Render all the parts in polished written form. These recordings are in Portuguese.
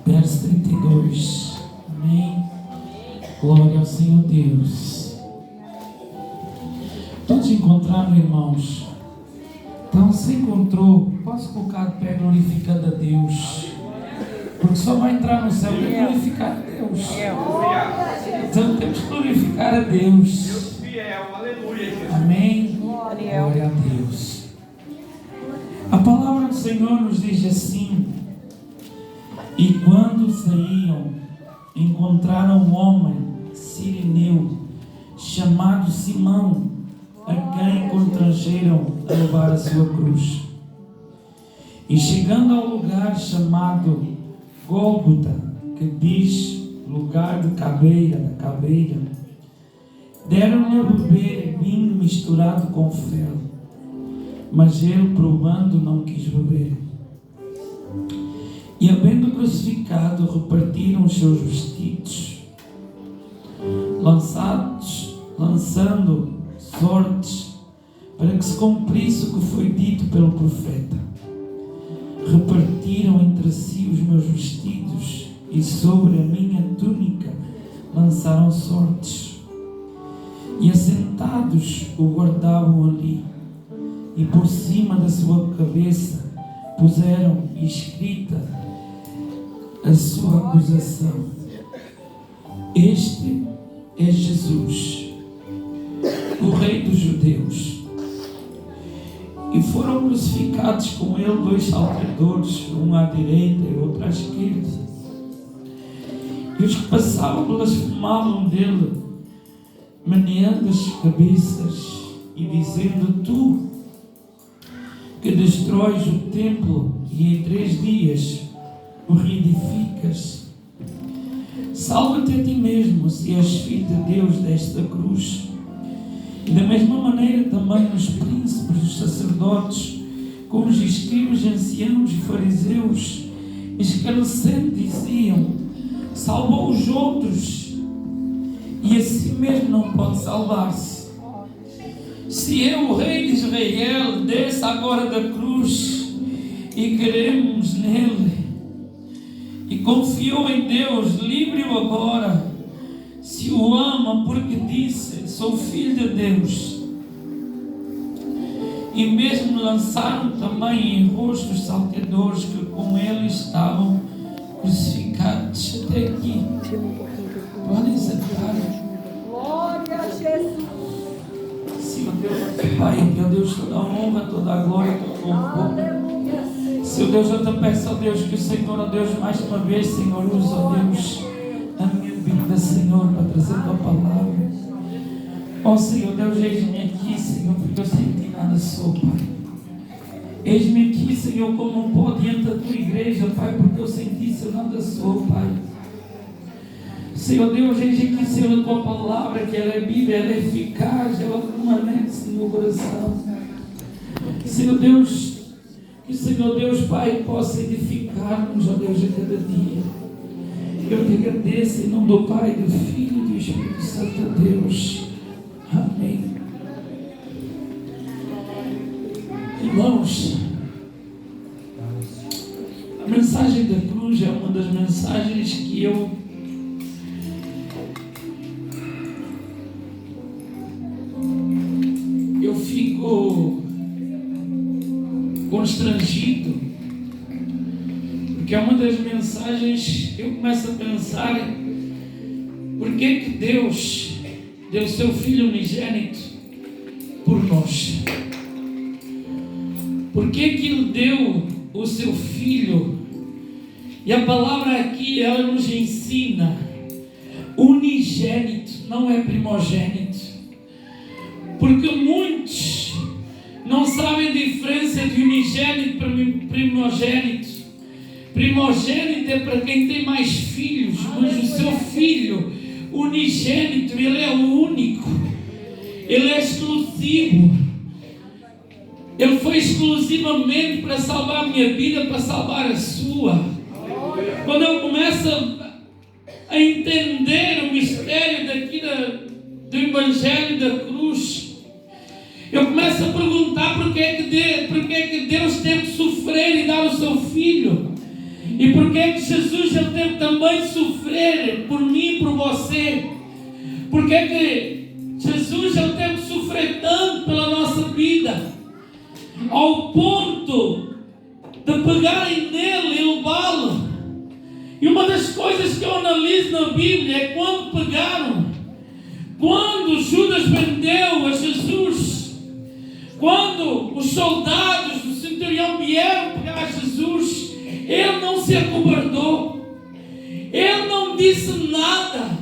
verso 32. Amém. Glória ao Senhor Deus. Todos encontraram, irmãos? Então, se encontrou, posso colocar de pé glorificando a Deus, porque só vai entrar no céu quem glorificar a Deus. Então temos que glorificar a Deus. Amém. Glória a Deus. A palavra do Senhor nos diz assim: e quando saíam, encontraram um homem sirineu chamado Simão, a quem constrangeram a levar a sua cruz. E chegando ao lugar chamado Gólgota, que diz lugar de caveira, da caveira, deram-lhe a beber vinho misturado com fel, mas ele, provando, não quis beber. E havendo crucificado, repartiram os seus vestidos, lançando sortes, para que se cumprisse o que foi dito pelo profeta. Repartiram entre si os meus vestidos, e sobre a minha túnica lançaram sortes. E assentados o guardavam ali, e por cima da sua cabeça puseram escrita a sua acusação: este é Jesus, o Rei dos Judeus. E foram crucificados com ele 2 salteadores, um à direita e outro à esquerda. E os que passavam blasfemavam dele, meneando as cabeças e dizendo: tu que destróis o templo e em 3 dias o reedificas, salva-te a ti mesmo, se és filho de Deus, desta cruz. E da mesma maneira também os príncipes, os sacerdotes, com os escribas, anciãos e fariseus, escarnecendo, diziam: salvou os outros, e a si mesmo não pode salvar-se. Se é o Rei de Israel, desça agora da cruz e queremos nele. E confiou em Deus, livre-o agora, se o ama, porque disse: sou filho de Deus. E mesmo lançaram também em rosto os salteadores que com ele estavam crucificados. Até aqui. Podem sentar. Glória a Jesus. Senhor Deus, Pai, meu Deus, toda a honra, toda a glória, todo o louvor. Senhor Deus, eu te peço, ó Deus, que o Senhor, ó Deus, mais uma vez, Senhor, use, ó Deus, a minha vida, Senhor, para trazer a tua palavra. Ó Senhor Deus, eis-me aqui, Senhor, porque eu sei que nada sou, Pai. Eis-me aqui, Senhor, como um pó diante da tua igreja, Pai, porque eu senti, Senhor, nada sou, Pai. Senhor Deus, eis aqui, Senhor, a tua palavra, que ela é viva, ela é eficaz, ela permanece no meu coração. Senhor Deus, que o Senhor Deus, Pai, possa edificar-nos, ó Deus, a cada dia. Eu te agradeço em nome do Pai, do Filho e do Espírito Santo, Deus. Amém. Irmãos, a mensagem da cruz é uma das mensagens que eu fico constrangido, porque é uma das mensagens que eu começo a pensar: por que Deus deu seu Filho unigênito por nós? Por que Ele deu o seu Filho? E a palavra aqui, ela nos ensina: unigênito, não é primogênito. Porque muitos não sabem a diferença de unigênito para primogênito. Primogênito é para quem tem mais filhos, mas o seu filho unigênito, ele é o único, ele é exclusivo. Ele foi exclusivamente para salvar a minha vida, para salvar a sua. Quando eu começo a entender o mistério daqui do Evangelho da cruz, eu começo a perguntar por que é que Deus teve que sofrer e dar o seu Filho, e por que é que Jesus ele teve fazer por mim e por você? Por que que Jesus ele teve que sofrer tanto pela nossa vida, ao ponto de pegarem nele e levá-lo? E uma das coisas que eu analiso na Bíblia é quando Judas vendeu a Jesus, quando os soldados do centurião vieram pegar Jesus, ele não se acovardou, ele não disse nada.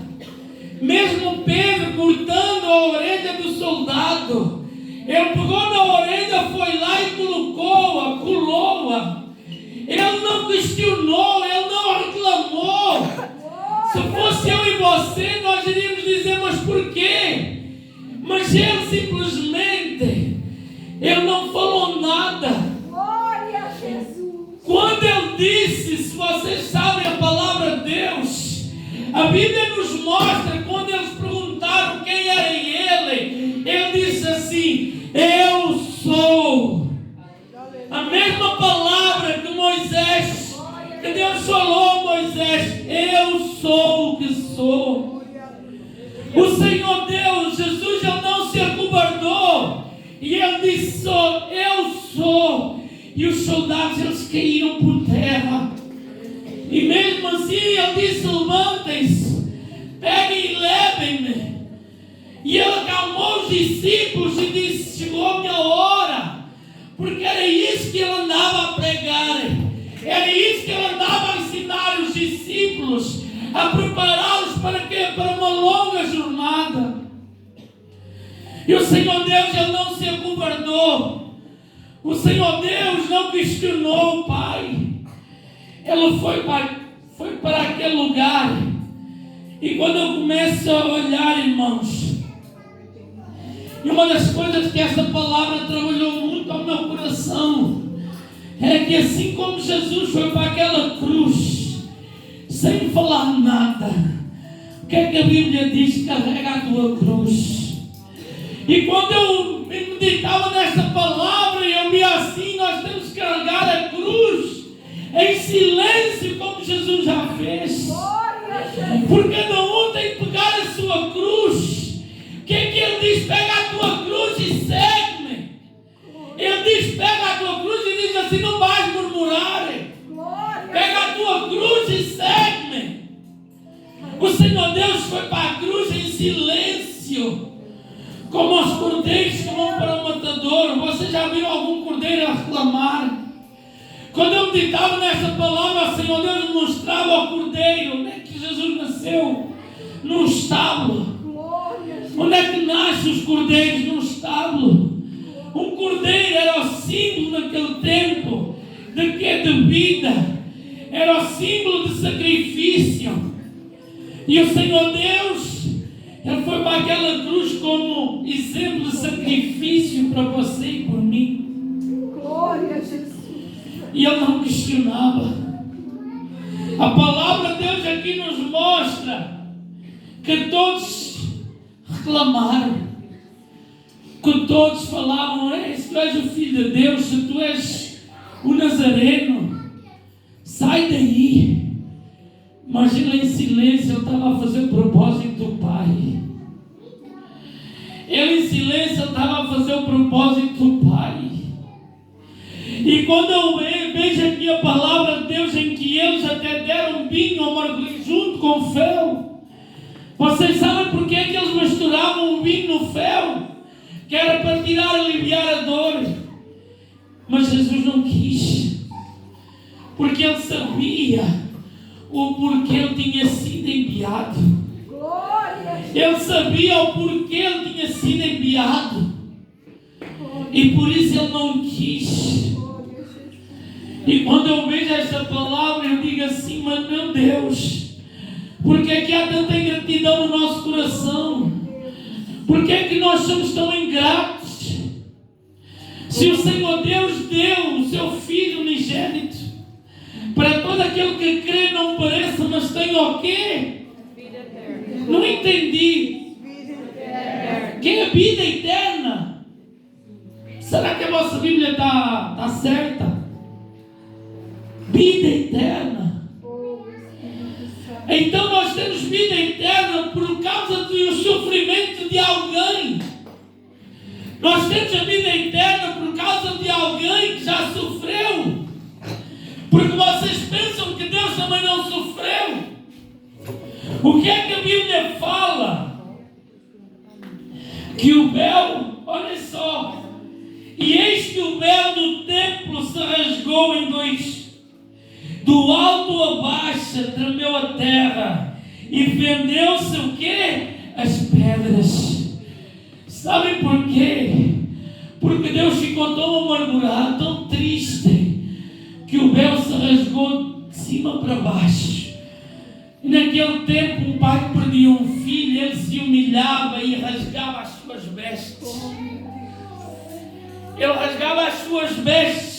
Mesmo Pedro cortando a orelha do soldado, ele pegou na orelha, foi lá e colocou-a, colou-a. Ele não questionou, ele não reclamou. Se fosse eu e você, nós iríamos dizer, mas por quê? Mas ele simplesmente, ele não falou nada. Glória a Jesus. Quando ele disse, se vocês sabem a palavra de Deus, a Bíblia nos mostra, quando eles perguntaram quem era ele disse assim, eu sou. A mesma palavra que Moisés, que Deus falou a Moisés, eu sou o que sou. O Senhor Deus, Jesus, ele não se acovardou, e ele disse, eu sou. E os soldados, eles caíram por terra. E mesmo assim ele disse, levantem-se, peguem e levem-me. E ele acalmou os discípulos e disse, chegou a minha hora. Porque era isso que ele andava a pregar. Era isso que ele andava a ensinar os discípulos, a prepará-los para quê? Para uma longa jornada. E o Senhor Deus, ele não se acovardou. O Senhor Deus não questionou o Pai. Ele foi para aquele lugar. E quando eu começo a olhar, irmãos, e uma das coisas que essa palavra trabalhou muito ao meu coração é que assim como Jesus foi para aquela cruz sem falar nada, o que é que a Bíblia diz? Carrega a tua cruz. E quando eu meditava nessa palavra, eu via assim, nós temos que carregar a cruz em silêncio, como Jesus já fez. Porque não tem que pegar a sua cruz. O que é que ele diz? Pega a tua cruz e segue-me. Ele diz, pega a tua cruz e diz assim, não vais murmurar. Pega a tua cruz e segue-me. O Senhor Deus foi para a cruz em silêncio, como os cordeiros que vão para o matador. Você já viu algum cordeiro a reclamar? Quando eu meditava nessa palavra, o Senhor Deus mostrava ao cordeiro onde é que Jesus nasceu, num estábulo. Onde é que nascem os cordeiros? Num estábulo. Um cordeiro era o símbolo naquele tempo de quê? De vida. Era o símbolo de sacrifício. E o Senhor Deus, ele foi para aquela cruz como exemplo de sacrifício para você e por mim. Glória a Jesus. E ele não questionava. A palavra de Deus aqui nos mostra que todos reclamaram, que todos falavam, se tu és o Filho de Deus, se tu és o Nazareno, sai daí. Mas ele em silêncio, ele estava a fazer o propósito do Pai. Ele em silêncio, ele estava a fazer o propósito do Pai. E quando eu vejo aqui a palavra de Deus, em que eles até deram vinho ao mergulho junto com o fel. Vocês sabem por que eles misturavam o vinho no fel? Que era para tirar, aliviar a dor. Mas Jesus não quis. Porque ele sabia o porquê ele tinha sido enviado. Ele sabia o porquê ele tinha sido enviado. E por isso ele não quis. E quando eu vejo esta palavra, eu digo assim, mas meu Deus, por que é que há tanta ingratidão no nosso coração? Por que é que nós somos tão ingratos? Se o Senhor Deus deu o seu Filho unigênito, para todo aquele que crê não pereça, mas tenha o quê? Não entendi. Que é vida eterna? Será que a vossa Bíblia está certa? Vida eterna. Então nós temos vida eterna por causa do sofrimento de alguém. Nós temos a vida eterna por causa de alguém que já sofreu. Porque vocês pensam que Deus também não sofreu. O que é que a Bíblia fala? Que o véu, olha só, e eis que o véu do templo se rasgou em dois. Do alto a baixo tremeu a terra e fendeu-se o quê? As pedras. Sabem por quê? Porque Deus ficou tão amargurado, tão triste, que o véu se rasgou de cima para baixo. E naquele tempo um pai perdia um filho, ele se humilhava e rasgava as suas vestes. Ele rasgava as suas vestes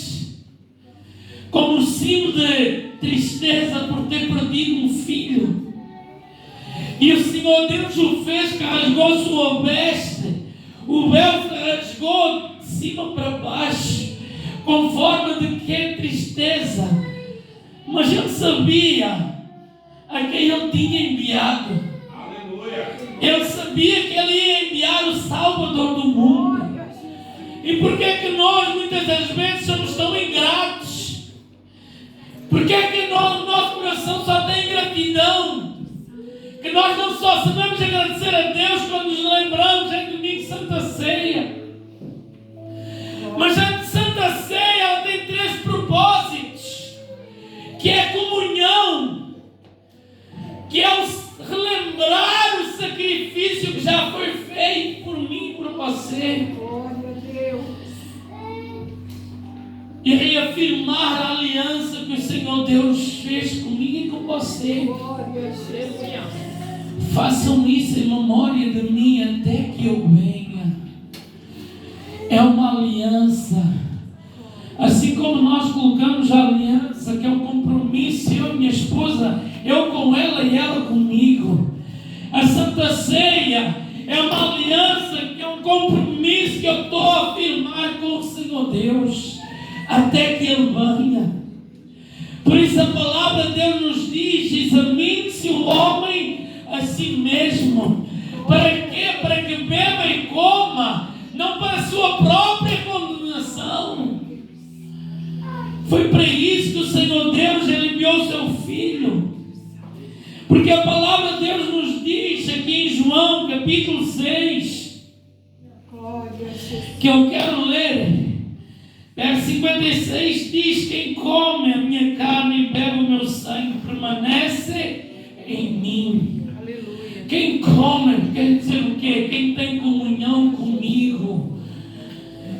como um símbolo de tristeza por ter perdido um filho. E o Senhor Deus o fez, que rasgou sua veste. O véu se rasgou de cima para baixo, com forma de que tristeza. Mas ele sabia a quem ele tinha enviado. Aleluia. Ele sabia que ele ia enviar o Salvador do mundo. E por que é que nós muitas das vezes somos tão ingratos? Por que é que o nosso coração só tem gratidão? Que nós não só sabemos agradecer a Deus quando nos lembramos em domingo de Santa Ceia. Mas a Santa Ceia ela tem 3 propósitos. Que é a comunhão, que é o relembrar o sacrifício que já foi feito por mim e por você. E reafirmar a aliança que o Senhor Deus fez comigo e com você. Façam isso em memória de mim até que eu venha. É uma aliança. Assim como nós colocamos a aliança, que é um compromisso, eu e minha esposa, eu com ela e ela comigo. A Santa Ceia é uma aliança, que é um compromisso que eu estou a afirmar com o Senhor Deus até que Ele venha. Por isso a palavra de Deus nos diz: examine-se o homem a si mesmo. Para quê? Para que beba e coma, não para a sua própria condenação. Foi para isso que o Senhor Deus ele enviou o seu Filho. Porque a palavra de Deus nos diz aqui em João capítulo 6, que eu quero ler. Verso 56 diz: quem come a minha carne e bebe o meu sangue permanece em mim. Aleluia. Quem come quer dizer o quê? Quem tem comunhão comigo.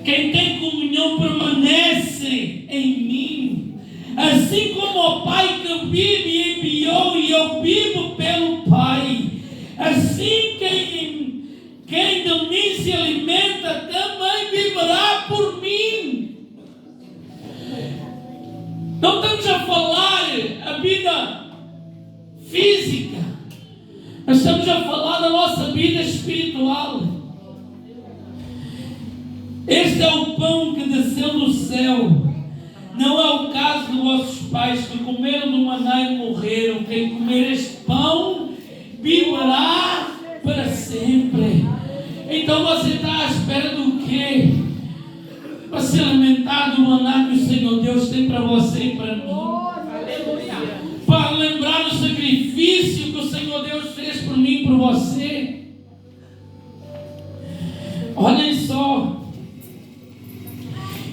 Quem tem comunhão permanece em mim. Assim como o Pai que vive e enviou e eu vivo pelo Pai, assim quem de mim se alimenta também viverá por mim. Não estamos a falar a vida física, nós estamos a falar da nossa vida espiritual. Este é o pão que desceu do céu. Não é o caso de vossos pais que comeram do maná e morreram. Quem comer este pão viverá para sempre. Então você está à espera do quê? Para se alimentar do maná que o Senhor Deus tem para você e para mim. Para lembrar do sacrifício que o Senhor Deus fez por mim e por você. Olhem só.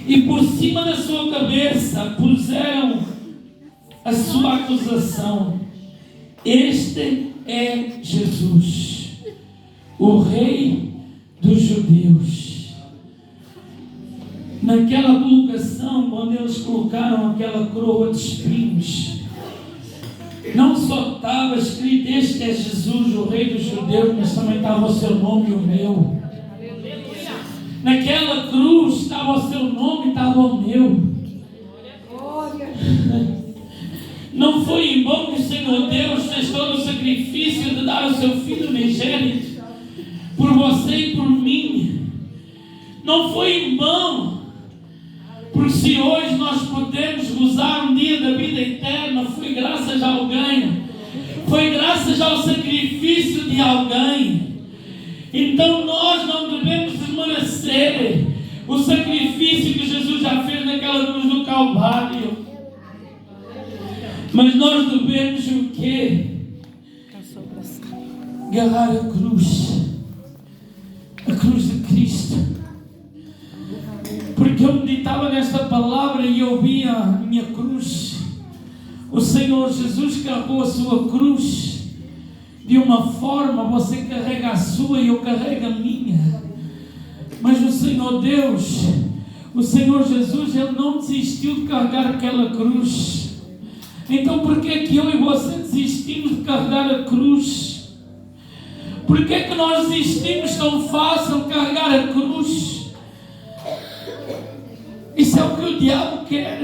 E por cima da sua cabeça puseram a sua acusação. Este é Jesus, o Rei dos Judeus. Naquela colocação, quando eles colocaram aquela coroa de espinhos, não só estava escrito: este é Jesus, o Rei dos Judeus, mas também estava o seu nome e o meu. Naquela cruz estava o seu nome e estava o meu. Não foi em vão que o Senhor Deus fez todo o sacrifício de dar o seu Filho unigênito por você e por mim. Não foi em vão. Porque se hoje nós podemos gozar um dia da vida eterna, foi graças a alguém. Foi graças desejar o sacrifício de alguém. Então nós não devemos desmerecer o sacrifício que Jesus já fez naquela cruz do Calvário. Mas nós devemos o quê? Agarrar a cruz de Cristo. Porque eu meditava nesta palavra e eu via a minha cruz. O Senhor Jesus carregou a sua cruz de uma forma, você carrega a sua e eu carrego a minha. Mas o Senhor Deus, o Senhor Jesus, Ele não desistiu de carregar aquela cruz. Então por que que eu e você desistimos de carregar a cruz? Por que que nós desistimos tão fácil de carregar a cruz? Isso é o que o diabo quer.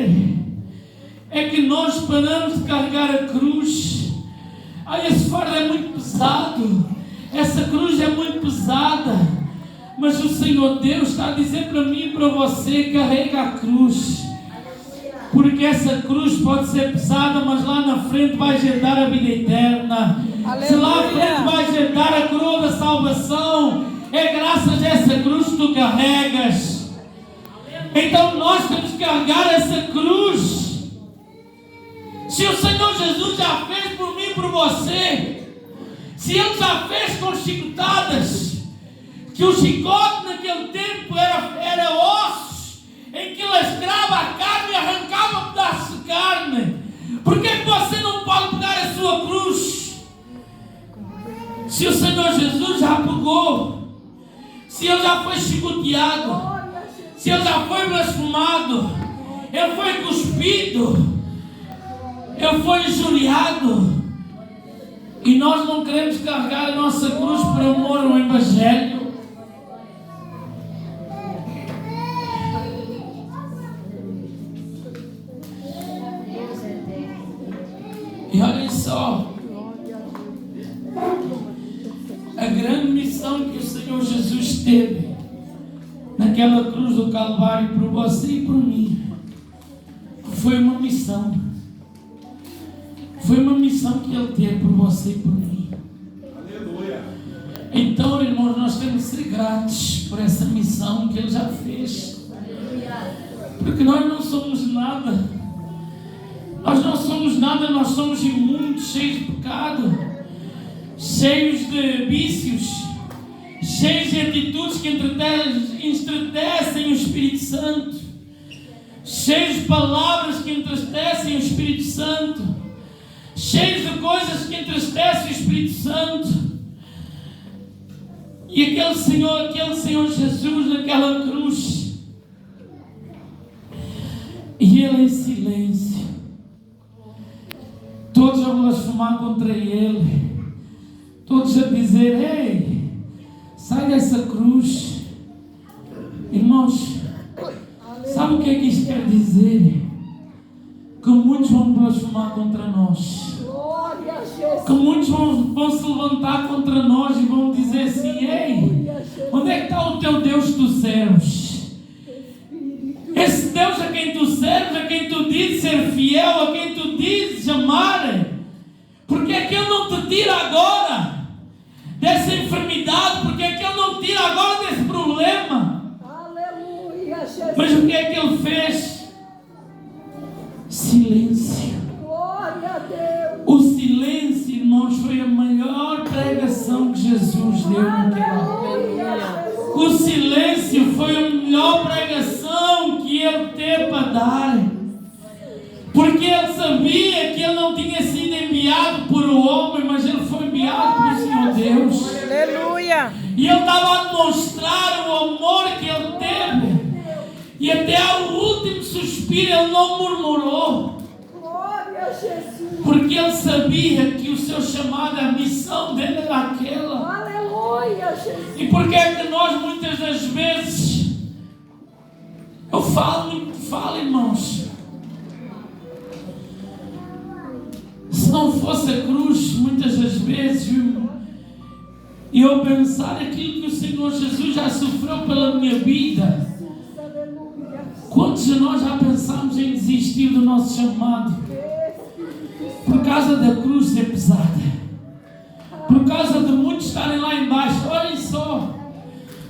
É que nós paramos de carregar a cruz. Esse fardo é muito pesado. Essa cruz é muito pesada. Mas o Senhor Deus está a dizer para mim e para você: carrega a cruz. Porque essa cruz pode ser pesada, mas lá na frente vai herdar a vida eterna. Aleluia. Se lá na frente vai herdar a coroa da salvação, é graças a essa cruz que tu carregas. Então nós temos que carregar essa cruz. Se o Senhor Jesus já fez por mim e por você, se Ele já fez com chicotadas, que o chicote naquele tempo era ossos, em que lascava a carne e arrancava um pedaço de carne, por que você não pode pegar a sua cruz? Se o Senhor Jesus já pegou, se Ele já foi chicoteado, se Ele já foi blasfemado, Ele foi cuspido, Ele foi injuriado, e nós não queremos carregar a nossa cruz por amor ao Evangelho. E olhem só, a grande missão que o Senhor Jesus teve naquela cruz do Calvário por você e por mim, foi uma missão. Foi uma missão que Ele teve por você e por mim. Aleluia. Então, irmãos, nós temos que ser gratos por essa missão que Ele já fez. Porque nós não somos nada. Nós não somos nada, nós somos imundos, cheios de pecado, cheios de vícios, cheios de atitudes que entristecem o Espírito Santo, cheios de palavras que entristecem o Espírito Santo, cheios de coisas que entristecem o Espírito Santo. E aquele Senhor Jesus naquela cruz, e Ele em silêncio, todos a blasfemar contra Ele, todos a dizer: ei, sai dessa cruz. Irmãos, sabe o que é que isto quer dizer? Que muitos vão blasfemar contra nós, que muitos vão se levantar contra nós e vão dizer assim: ei, onde é que está o teu Deus que tu serves? Esse Deus a quem tu serves, a quem tu dizes ser fiel, a quem tu dizes amar, porque é que Ele não te tira agora dessa enfermidade? Porque é que Ele não te tira agora desse problema? Aleluia, Jesus. Mas o que é que Ele fez? Silêncio. Glória a Deus. O silêncio, irmãos, foi a maior pregação que Jesus deu naquela. O silêncio foi a melhor pregação que Ele teve para dar. Porque Ele sabia que Ele não tinha sido enviado por o homem, mas Ele foi enviado pelo Senhor Deus. Aleluia! E Ele estava a demonstrar o amor que Ele teve. E até o último suspiro Ele não murmurou. Glória a Jesus. Porque Ele sabia que o seu chamado, a missão dele era aquela. Aleluia, Jesus. E porque é que nós muitas das vezes, eu falo, irmãos, se não fosse a cruz, muitas das vezes, e eu pensar aquilo que o Senhor Jesus já sofreu pela minha vida, quantos de nós já pensamos em desistir do nosso chamado por causa da cruz ser pesada? embaixo. Olhem só.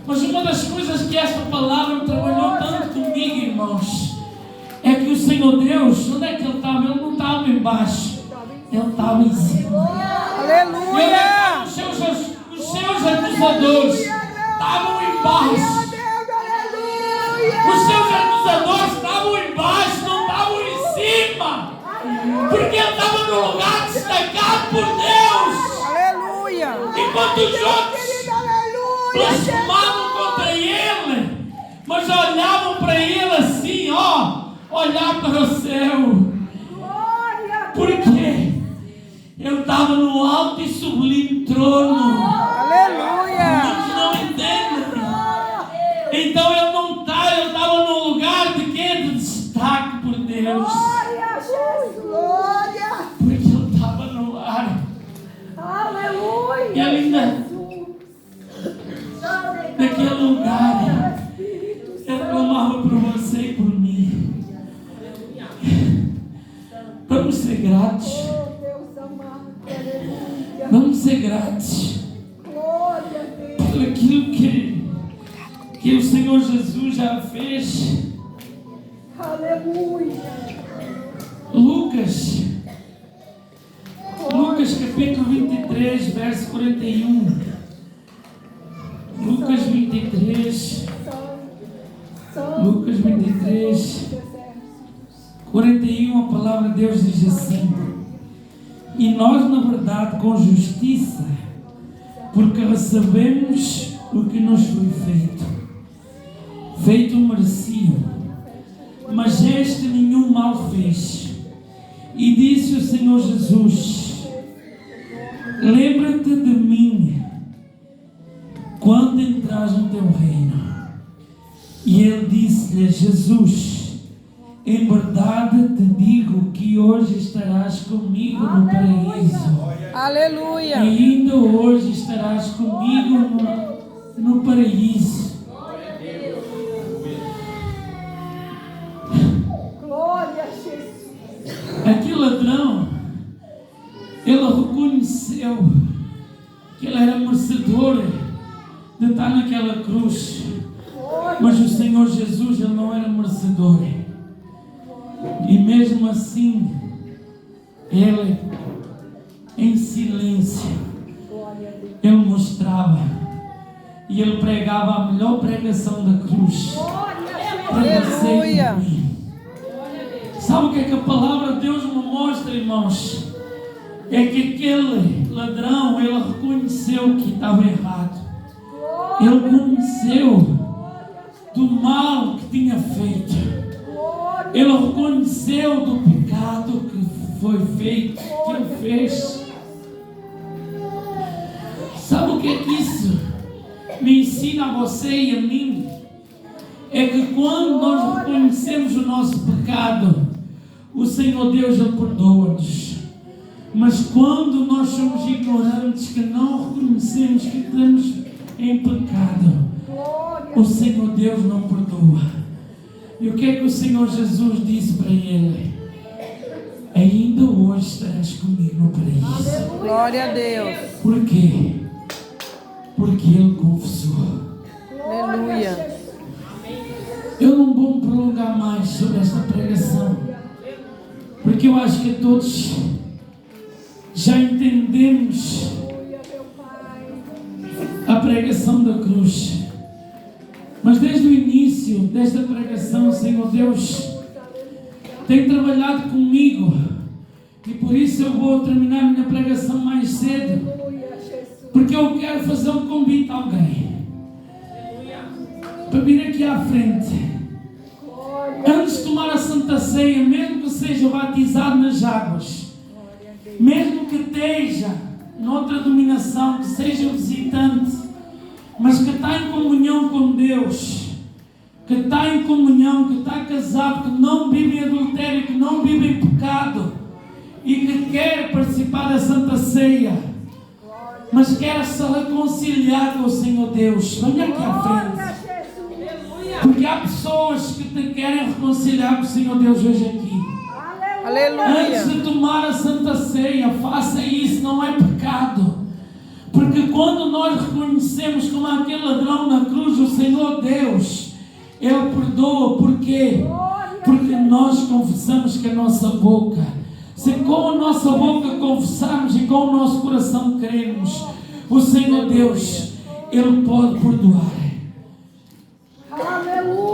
Mas uma das coisas que esta palavra trabalhou tanto comigo, irmãos, é que o Senhor Deus, onde é que Ele estava? Ele não estava embaixo, Ele estava em cima. Aleluia! Os seus acusadores estavam embaixo. Os seus acusadores estavam embaixo, não estavam em cima. Porque ele estava no lugar destacado por Deus. Aleluia! Enquanto os outros blasfemavam contra ele, mas olhavam para ele assim, olhar para o céu. Porque ele estava no alto e sublime trono. Aleluia! Muitos não entendem. Então ele não está, ele estava num lugar de quê? De destaque por Deus. Glória a Jesus! Glória! Porque ele estava no ar. Aleluia! E ainda naquele lugar, ele clamava por você e por mim. Vamos ser gratos. Oh, Deus amado, aleluia! Vamos ser gratos Glória a Deus! por aquilo que o Senhor Jesus já fez. Aleluia! Lucas capítulo 23, verso 41. Lucas 23, Lucas 23, 41, a palavra de Deus diz assim: e nós, na verdade, com justiça, porque recebemos o que nos foi feito mereciam, mas este nenhum mal fez. E disse o Senhor Jesus: lembra-te de mim quando entras no teu reino. E ele disse-lhe: Jesus, em verdade te digo que hoje estarás comigo no paraíso. Aleluia! E ainda hoje estarás comigo no paraíso. Glória a Jesus! Aquele ladrão, ele reconheceu que ele era merecedor de estar naquela cruz. Mas o Senhor Jesus, ele não era merecedor. E mesmo assim, ele, em silêncio, ele mostrava. E ele pregava a melhor pregação da cruz. Para você e para mim. Sabe o que é que a palavra de Deus me mostra, irmãos? É que aquele ladrão, ele reconheceu que estava errado. Ele conheceu do mal que tinha feito. Ele reconheceu do pecado que foi feito, que ele fez. Sabe o que é que isso me ensina a você e a mim? É que quando nós reconhecemos o nosso pecado, o Senhor Deus, Ele perdoa-nos. Mas quando nós somos ignorantes, que não reconhecemos que estamos em pecado, o Senhor Deus não perdoa. E o que é que o Senhor Jesus disse para ele? Ainda hoje estarás comigo no paraíso. Glória a Deus! Por quê? Porque ele confessou. Aleluia! Eu não vou prolongar mais sobre esta pregação, porque eu acho que todos já entendemos a pregação da cruz. Mas desde o início desta pregação, o Senhor Deus tem trabalhado comigo, e por isso eu vou terminar minha pregação mais cedo, porque eu quero fazer um convite a alguém para vir aqui à frente. Antes de tomar a Santa Ceia, mesmo que seja batizado nas águas, mesmo que esteja noutra denominação, que seja visitante, mas que está em comunhão com Deus, que está em comunhão, que está casado, que não vive em adultério, que não vive em pecado e que quer participar da Santa Ceia, mas quer se reconciliar com o Senhor Deus, venha aqui à frente. Porque há pessoas que te querem reconciliar com o Senhor Deus hoje aqui. Aleluia! Antes de tomar a Santa Ceia, faça isso, não é pecado. Porque quando nós reconhecemos como aquele ladrão na cruz, o Senhor Deus, Ele perdoa. Por quê? Porque nós confessamos com a nossa boca. Se com a nossa boca confessarmos e com o nosso coração cremos, o Senhor Deus, Ele pode perdoar.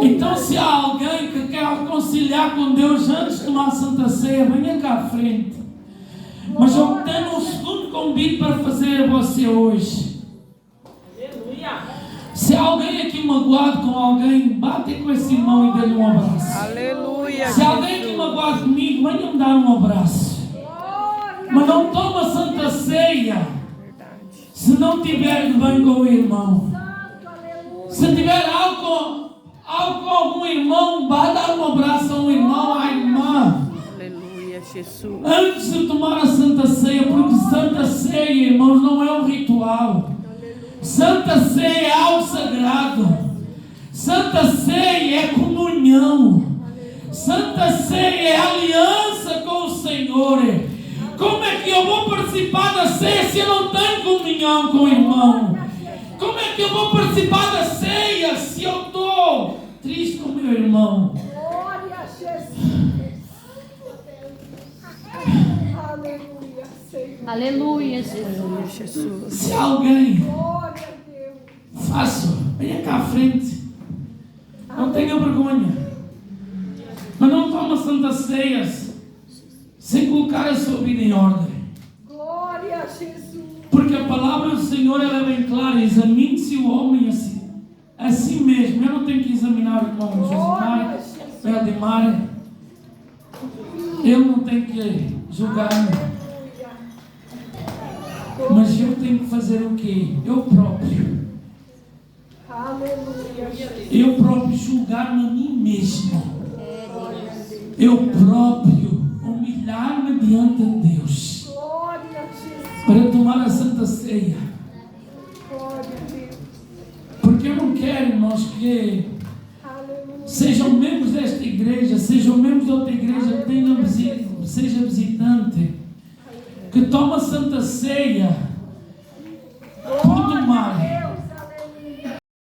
Então, se há alguém que quer reconciliar com Deus antes de tomar a Santa Ceia, venha cá à frente. Mas eu tenho um segundo convite para fazer a você hoje. Se há alguém aqui magoado com alguém, bate com esse irmão e dê-lhe um abraço. Aleluia. Se há alguém aqui magoado comigo, venha me dar um abraço. Mas não toma a Santa Ceia se não tiver de bem com o irmão. Se tiver algo com algum irmão, vá dar um abraço a um irmão, à irmã. Aleluia, Jesus. Antes de tomar a Santa Ceia, porque Santa Ceia, irmãos, não é um ritual. Santa Ceia é algo sagrado. Santa Ceia é comunhão. Santa Ceia é aliança com o Senhor. Como é que eu vou participar da ceia se eu não tenho comunhão com o irmão? Como é que eu vou participar da ceia se eu estou triste com o meu irmão? Glória a Jesus. Aleluia, Senhor. Aleluia, Senhor. Jesus. Se alguém Glória a Deus. faça, venha cá à frente. Não tenha vergonha. Mas não toma Santa Ceia sem colocar a sua vida em ordem. Glória a Jesus. Porque a palavra do Senhor ela é bem clara. Examine-se o homem assim mesmo. Eu não tenho que examinar o irmão Josimar, o Edmar. Eu não tenho que julgar-me. Mas eu tenho que fazer o quê? Eu próprio. Aleluia. Eu próprio julgar-me a mim mesmo. Eu próprio humilhar-me diante de Deus. Glória a Jesus. Para tomar a Santa Ceia. Glória a Deus. Porque eu não quero, irmãos, que Aleluia. sejam membros desta igreja, sejam membros de outra igreja, seja visitante, que toma a Santa Ceia